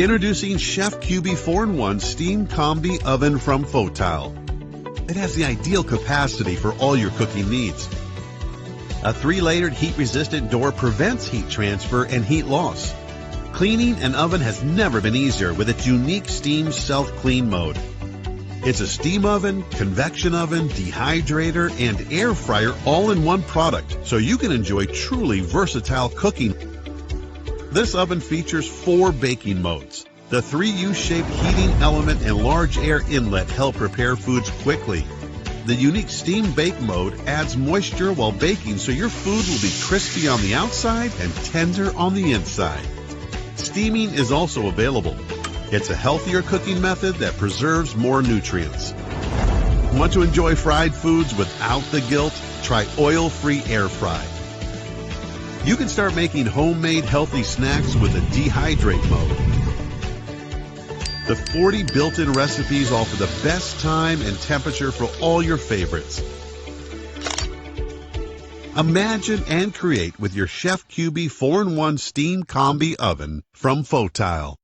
Introducing 𝒔𝒏𝒂𝒄𝒊𝒐𝒖𔥂 Steam Combi Oven from FOTILE. It has the ideal capacity for all your cooking needs. A 3-layered heat-resistant door prevents heat transfer and heat loss. Cleaning an oven has never been easier with its unique steam self-clean mode. It's a steam oven, convection oven, dehydrator, and air fryer all in one product, so you can enjoy truly versatile cooking. This oven features 4 baking modes. The 3 U-shaped heating element and large air inlet help prepare foods quickly. The unique steam bake mode adds moisture while baking so your food will be crispy on the outside and tender on the inside. Steaming is also available. It's a healthier cooking method that preserves more nutrients. Want to enjoy fried foods without the guilt? Try oil-free air fry. You can start making homemade healthy snacks with the dehydrate mode. The 40 built-in recipes offer the best time and temperature for all your favorites. Imagine and create with your 𝒔𝒏𝒂𝒄𝒊𝒊 Steam Combi Oven from FOTILE.